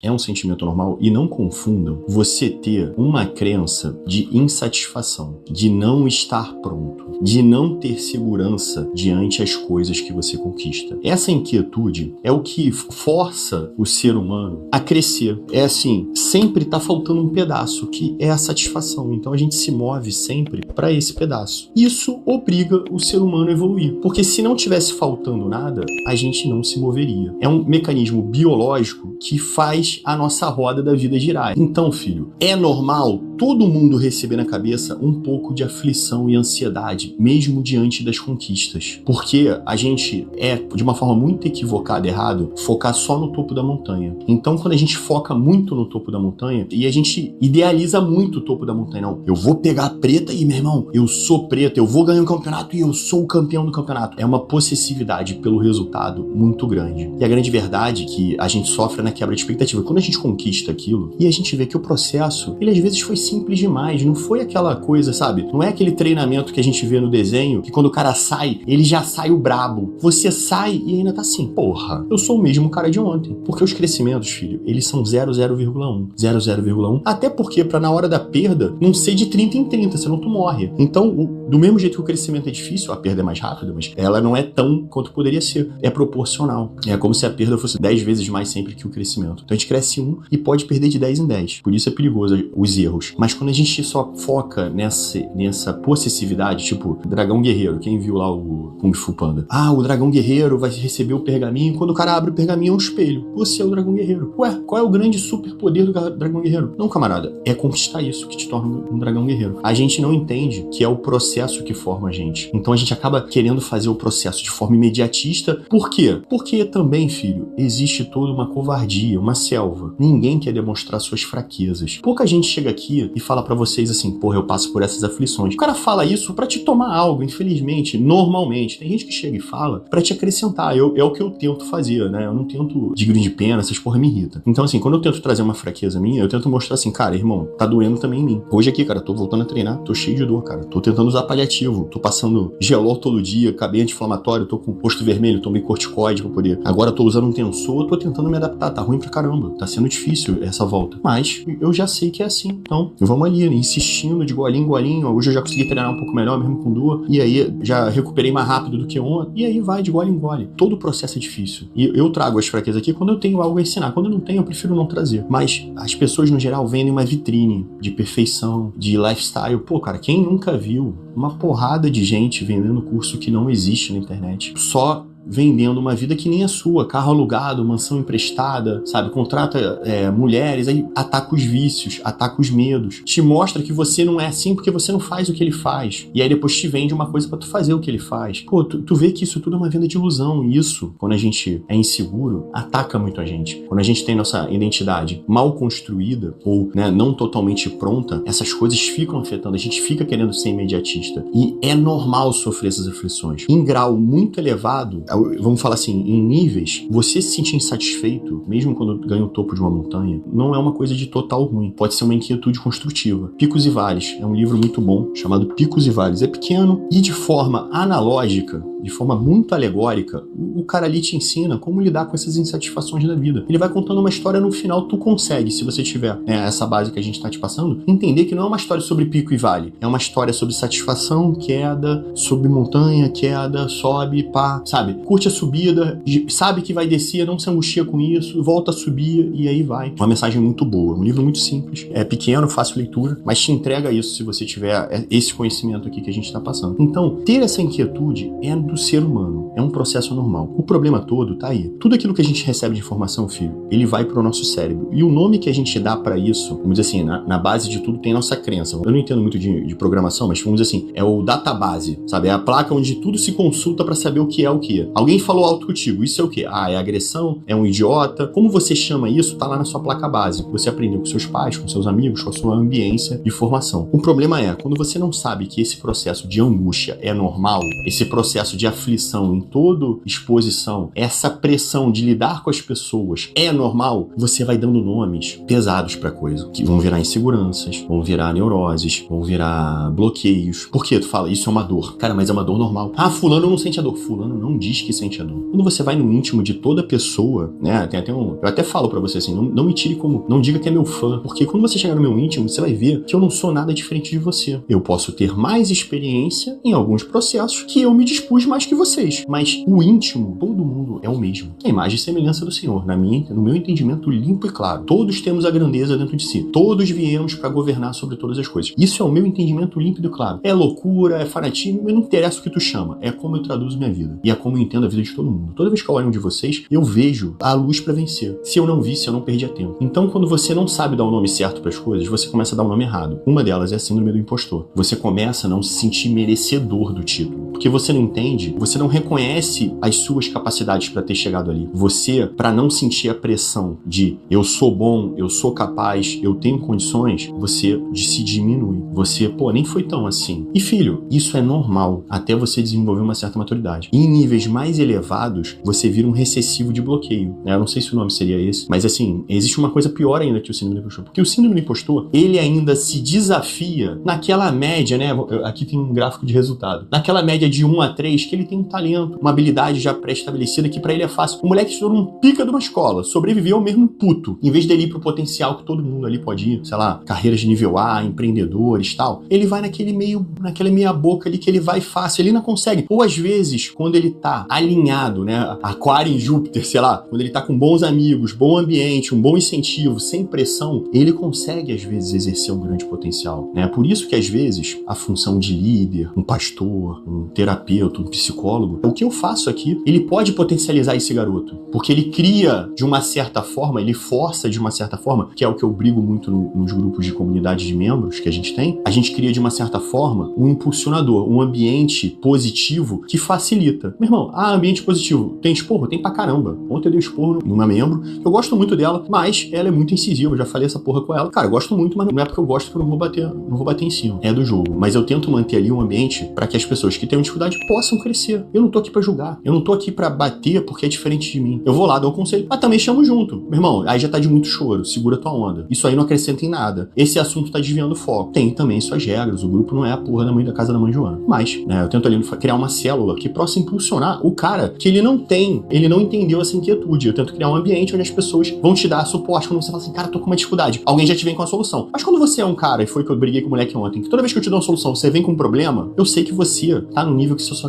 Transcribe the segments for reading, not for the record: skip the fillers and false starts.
É um sentimento normal e não confundam você ter uma crença de insatisfação, de não estar pronto, de não ter segurança diante as coisas que você conquista. Essa inquietude é o que força o ser humano a crescer. É assim, sempre tá faltando um pedaço, que é a satisfação. Então a gente se move sempre para esse pedaço. Isso obriga o ser humano a evoluir, porque se não tivesse faltando nada, a gente não se moveria. É um mecanismo biológico que faz a nossa roda da vida girar. Então, filho, é normal todo mundo receber na cabeça um pouco de aflição e ansiedade, mesmo diante das conquistas. Porque a gente de uma forma muito equivocada, errado, focar só no topo da montanha. Então, quando a gente foca muito no topo da montanha, e a gente idealiza muito o topo da montanha, não, eu vou pegar a preta e, meu irmão, eu sou preta, eu vou ganhar o campeonato e eu sou o campeão do campeonato. É uma possessividade pelo resultado muito grande. E a grande verdade é que a gente sofre na quebra de expectativa. Quando a gente conquista aquilo, e a gente vê que o processo, ele às vezes foi simples demais, não foi aquela coisa, sabe? Não é aquele treinamento que a gente vê no desenho, que quando o cara sai, ele já sai o brabo. Você sai e ainda tá assim, porra, eu sou o mesmo cara de ontem. Porque os crescimentos, filho, eles são 0,1, 0,1, até porque pra na hora da perda, não ser de 30 em 30, senão tu morre. Então, do mesmo jeito que o crescimento é difícil, a perda é mais rápida, mas ela não é tão quanto poderia ser. É proporcional. É como se a perda fosse 10 vezes mais sempre que o crescimento. Então a gente cresce 1 e pode perder de 10 em 10. Por isso é perigoso os erros. Mas quando a gente só foca nessa possessividade, tipo, dragão guerreiro, quem viu lá o Kung Fu Panda? Ah, o dragão guerreiro vai receber o pergaminho, quando o cara abre o pergaminho é um espelho. Você é o dragão guerreiro. Ué, qual é o grande superpoder do dragão guerreiro? Não, camarada, é conquistar isso que te torna um dragão guerreiro. A gente não entende que é o processo que forma a gente. Então a gente acaba querendo fazer o processo de forma imediatista. Por quê? Porque também, filho, existe toda uma covardia, uma selva. Ninguém quer demonstrar suas fraquezas. Pouca gente chega aqui e fala pra vocês assim, porra, eu passo por essas aflições. O cara fala isso pra te tomar algo, infelizmente, normalmente. Tem gente que chega e fala pra te acrescentar. É o que eu tento fazer, né? Eu não tento digno de pena, essas porra me irrita. Então, assim, quando eu tento trazer uma fraqueza minha, eu tento mostrar assim, cara, irmão, tá doendo também em mim. Hoje aqui, cara, tô voltando a treinar, tô cheio de dor, cara. Tô tentando usar paliativo, tô passando gelol todo dia, cabelo anti-inflamatório, tô com o rosto vermelho, tomei corticoide pra poder. Agora tô usando um tensor, tô tentando me adaptar, tá ruim pra caramba. Tá sendo difícil essa volta. Mas eu já sei que é assim. Então, vamos ali, né, insistindo de golinho em golinho. Hoje eu já consegui treinar um pouco melhor, mesmo com dor. E aí, já recuperei mais rápido do que ontem. E aí vai de gole em gole. Todo o processo é difícil. E eu trago as fraquezas aqui quando eu tenho algo a ensinar. Quando eu não tenho, eu prefiro não trazer. Mas as pessoas, no geral, vendem uma vitrine de perfeição, de lifestyle. Pô, cara, quem nunca viu uma porrada de gente vendendo curso que não existe na internet? Só vendendo uma vida que nem a sua, carro alugado, mansão emprestada, sabe, contrata mulheres, aí ataca os vícios, ataca os medos, te mostra que você não é assim porque você não faz o que ele faz, e aí depois te vende uma coisa pra tu fazer o que ele faz. Pô, tu vê que isso tudo é uma venda de ilusão, e isso, quando a gente é inseguro, ataca muito a gente. Quando a gente tem nossa identidade mal construída, ou, né, não totalmente pronta, essas coisas ficam afetando, a gente fica querendo ser imediatista, e é normal sofrer essas aflições. Em grau muito elevado, vamos falar assim, em níveis, você se sentir insatisfeito, mesmo quando ganha o topo de uma montanha, não é uma coisa de total ruim. Pode ser uma inquietude construtiva. Picos e Vales é um livro muito bom, chamado Picos e Vales. É pequeno e de forma analógica, de forma muito alegórica, o cara ali te ensina como lidar com essas insatisfações da vida. Ele vai contando uma história, no final tu consegue, se você tiver essa base que a gente tá te passando, entender que não é uma história sobre pico e vale, é uma história sobre satisfação, queda, sobre montanha, queda, sobe, pá, sabe? Curte a subida, sabe que vai descer, não se angustia com isso, volta a subir e aí vai. Uma mensagem muito boa, um livro muito simples, é pequeno, fácil leitura, mas te entrega isso se você tiver esse conhecimento aqui que a gente tá passando. Então, ter essa inquietude é do ser humano, é um processo normal. O problema todo tá aí. Tudo aquilo que a gente recebe de informação, filho, ele vai pro nosso cérebro. E o nome que a gente dá pra isso, vamos dizer assim, na base de tudo tem nossa crença. Eu não entendo muito de programação, mas vamos dizer assim, é o database, sabe? É a placa onde tudo se consulta pra saber o que é o que. Alguém falou alto contigo, isso é o quê? Ah, é agressão? É um idiota? Como você chama isso, tá lá na sua placa base. Você aprendeu com seus pais, com seus amigos, com a sua ambiência de formação. O problema é, quando você não sabe que esse processo de angústia é normal, esse processo de aflição em toda exposição, essa pressão de lidar com as pessoas é normal, você vai dando nomes pesados pra coisa, que vão virar inseguranças, vão virar neuroses, vão virar bloqueios. Por quê? Tu fala, isso é uma dor. Cara, mas é uma dor normal. Ah, fulano não sente a dor. Fulano não diz diz que sente a dor. Quando você vai no íntimo de toda pessoa, né, tem até eu até falo pra você assim, não me tire como, não diga que é meu fã, porque quando você chegar no meu íntimo, você vai ver que eu não sou nada diferente de você. Eu posso ter mais experiência em alguns processos que eu me dispus mais que vocês, mas o íntimo, todo mundo é o mesmo. A imagem e semelhança do Senhor, no meu entendimento limpo e claro. Todos temos a grandeza dentro de si. Todos viemos para governar sobre todas as coisas. Isso é o meu entendimento limpo e claro. É loucura, é fanatismo, mas não interessa o que tu chama. É como eu traduzo minha vida. E é como eu entendo a vida de todo mundo. Toda vez que eu olho um de vocês, eu vejo a luz para vencer. Se eu não visse, eu não perdia tempo. Então, quando você não sabe dar o nome certo para as coisas, você começa a dar o nome errado. Uma delas é a síndrome do impostor. Você começa a não se sentir merecedor do título. Porque você não entende, você não reconhece as suas capacidades para ter chegado ali. Você, para não sentir a pressão de eu sou bom, eu sou capaz, eu tenho condições, você se diminui. Você, nem foi tão assim. E filho, isso é normal até você desenvolver uma certa maturidade. E em níveis mais elevados, você vira um recessivo de bloqueio. Eu não sei se o nome seria esse, mas assim, existe uma coisa pior ainda que o síndrome do impostor. Porque o síndrome do impostor, ele ainda se desafia naquela média, né? Aqui tem um gráfico de resultado. Naquela média de 1 a 3, que ele tem um talento, uma habilidade já pré-estabelecida que pra ele é fácil. O moleque estudou num pica de uma escola, sobreviveu ao mesmo puto. Em vez dele ir pro potencial que todo mundo ali pode ir, sei lá, carreiras de nível A, empreendedores e tal, ele vai naquela meia boca ali que ele vai fácil, ele não consegue. Ou às vezes, quando ele tá alinhado, né, Aquário em Júpiter, sei lá, quando ele tá com bons amigos, bom ambiente, um bom incentivo, sem pressão, ele consegue às vezes exercer um grande potencial, né? Por isso que às vezes a função de líder, um pastor, um terapeuta, um psicólogo, o que eu faço aqui, ele pode potencializar esse garoto, porque ele cria de uma certa forma, ele força de uma certa forma, que é o que eu brigo muito nos grupos de comunidade de membros que a gente tem, a gente cria de uma certa forma um impulsionador, um ambiente positivo que facilita. Meu irmão, ambiente positivo, tem esporro? Tem pra caramba. Ontem eu dei esporro numa membro, eu gosto muito dela, mas ela é muito incisiva, eu já falei essa porra com ela. Cara, eu gosto muito, mas não é porque eu gosto que eu não vou bater em cima. É do jogo. Mas eu tento manter ali um ambiente para que as pessoas que tenham dificuldade possam crescer. Eu não tô aqui pra julgar. Eu não tô aqui pra bater porque é diferente de mim. Eu vou lá, dou um conselho, mas também chamo junto. Meu irmão, aí já tá de muito choro. Segura tua onda. Isso aí não acrescenta em nada. Esse assunto tá desviando o foco. Tem também suas regras. O grupo não é a porra da casa da mãe Joana. Mas, né, eu tento ali criar uma célula que possa impulsionar o cara que ele não entendeu essa inquietude. Eu tento criar um ambiente onde as pessoas vão te dar suporte quando você fala assim, cara, tô com uma dificuldade. Alguém já te vem com a solução. Mas quando você é um cara, e foi que eu briguei com o moleque ontem, que toda vez que eu te dou uma solução, você vem com um problema, eu sei que você tá num nível que você só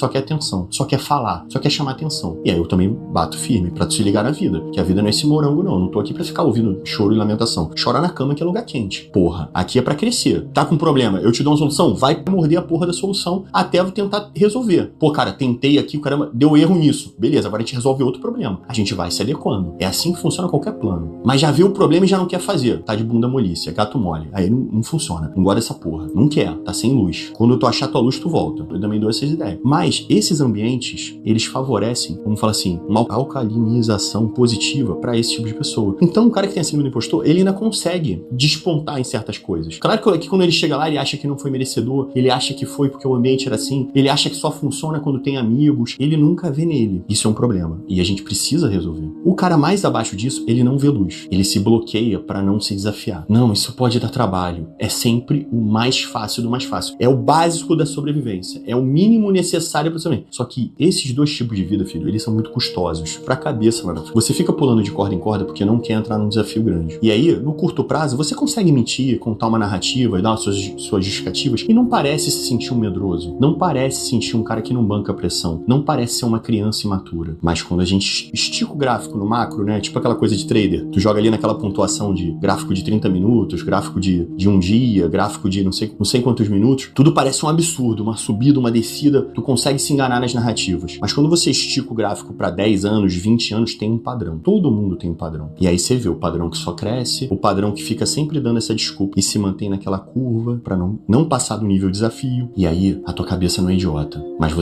quer atenção, só quer falar, só quer chamar atenção. E aí eu também bato firme pra tu se ligar na vida, que a vida não é esse morango não, eu não tô aqui pra ficar ouvindo choro e lamentação. Chora na cama que é lugar quente. Porra, aqui é pra crescer. Tá com problema, eu te dou uma solução, vai morder a porra da solução até eu tentar resolver. Pô, cara, tentei aqui, caramba, deu erro nisso. Beleza, agora a gente resolve outro problema. A gente vai se adequando. É assim que funciona qualquer plano. Mas já viu o problema e já não quer fazer. Tá de bunda molice, é gato mole. Aí não funciona. Não gosta dessa porra. Não quer, tá sem luz. Quando tu achar tua luz, tu volta. Eu também dou essas ideias. Mas esses ambientes, eles favorecem, vamos falar assim, uma alcalinização positiva pra esse tipo de pessoa. Então, o cara que tem a síndrome do impostor, ele ainda consegue despontar em certas coisas. Claro que quando ele chega lá, ele acha que não foi merecedor, ele acha que foi porque o ambiente era assim, ele acha que só funciona quando tem amigos, ele nunca vê nele. Isso é um problema. E a gente precisa resolver. O cara mais abaixo disso, ele não vê luz. Ele se bloqueia pra não se desafiar. Não, isso pode dar trabalho. É sempre o mais fácil do mais fácil. É o básico da sobrevivência. É o mínimo necessário pra sobreviver. Só que esses dois tipos de vida, filho, eles são muito custosos. Pra cabeça, mano. Você fica pulando de corda em corda porque não quer entrar num desafio grande. E aí, no curto prazo, você consegue mentir, contar uma narrativa e dar suas justificativas e não parece se sentir um medroso. Não parece sentir um cara que não banca pressão. Não parece ser uma criança imatura. Mas quando a gente estica o gráfico no macro, né? Tipo aquela coisa de trader. Tu joga ali naquela pontuação de gráfico de 30 minutos, gráfico de um dia, gráfico de não sei quantos minutos. Tudo parece um absurdo. Uma subida, uma descida. Tu consegue se enganar nas narrativas. Mas quando você estica o gráfico para 10 anos, 20 anos, tem um padrão. Todo mundo tem um padrão. E aí você vê o padrão que só cresce, o padrão que fica sempre dando essa desculpa e se mantém naquela curva para não passar do nível desafio. E aí a tua cabeça não é idiota. Mas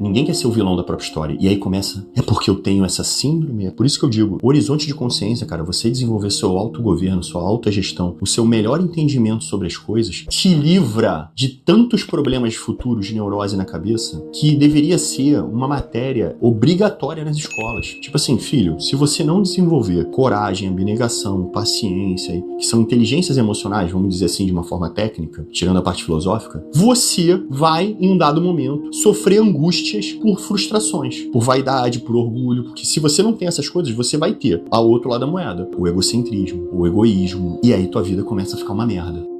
ninguém quer ser o vilão da própria história. E aí começa, é porque eu tenho essa síndrome. É por isso que eu digo, horizonte de consciência, cara, você desenvolver seu autogoverno, sua autogestão, o seu melhor entendimento sobre as coisas, te livra de tantos problemas futuros de neurose na cabeça que deveria ser uma matéria obrigatória nas escolas. Tipo assim, filho, se você não desenvolver coragem, abnegação, paciência, que são inteligências emocionais, vamos dizer assim, de uma forma técnica, tirando a parte filosófica, você vai, em um dado momento, sofrer angústias por frustrações, por vaidade, por orgulho, porque se você não tem essas coisas, você vai ter ao outro lado da moeda, o egocentrismo, o egoísmo, e aí tua vida começa a ficar uma merda.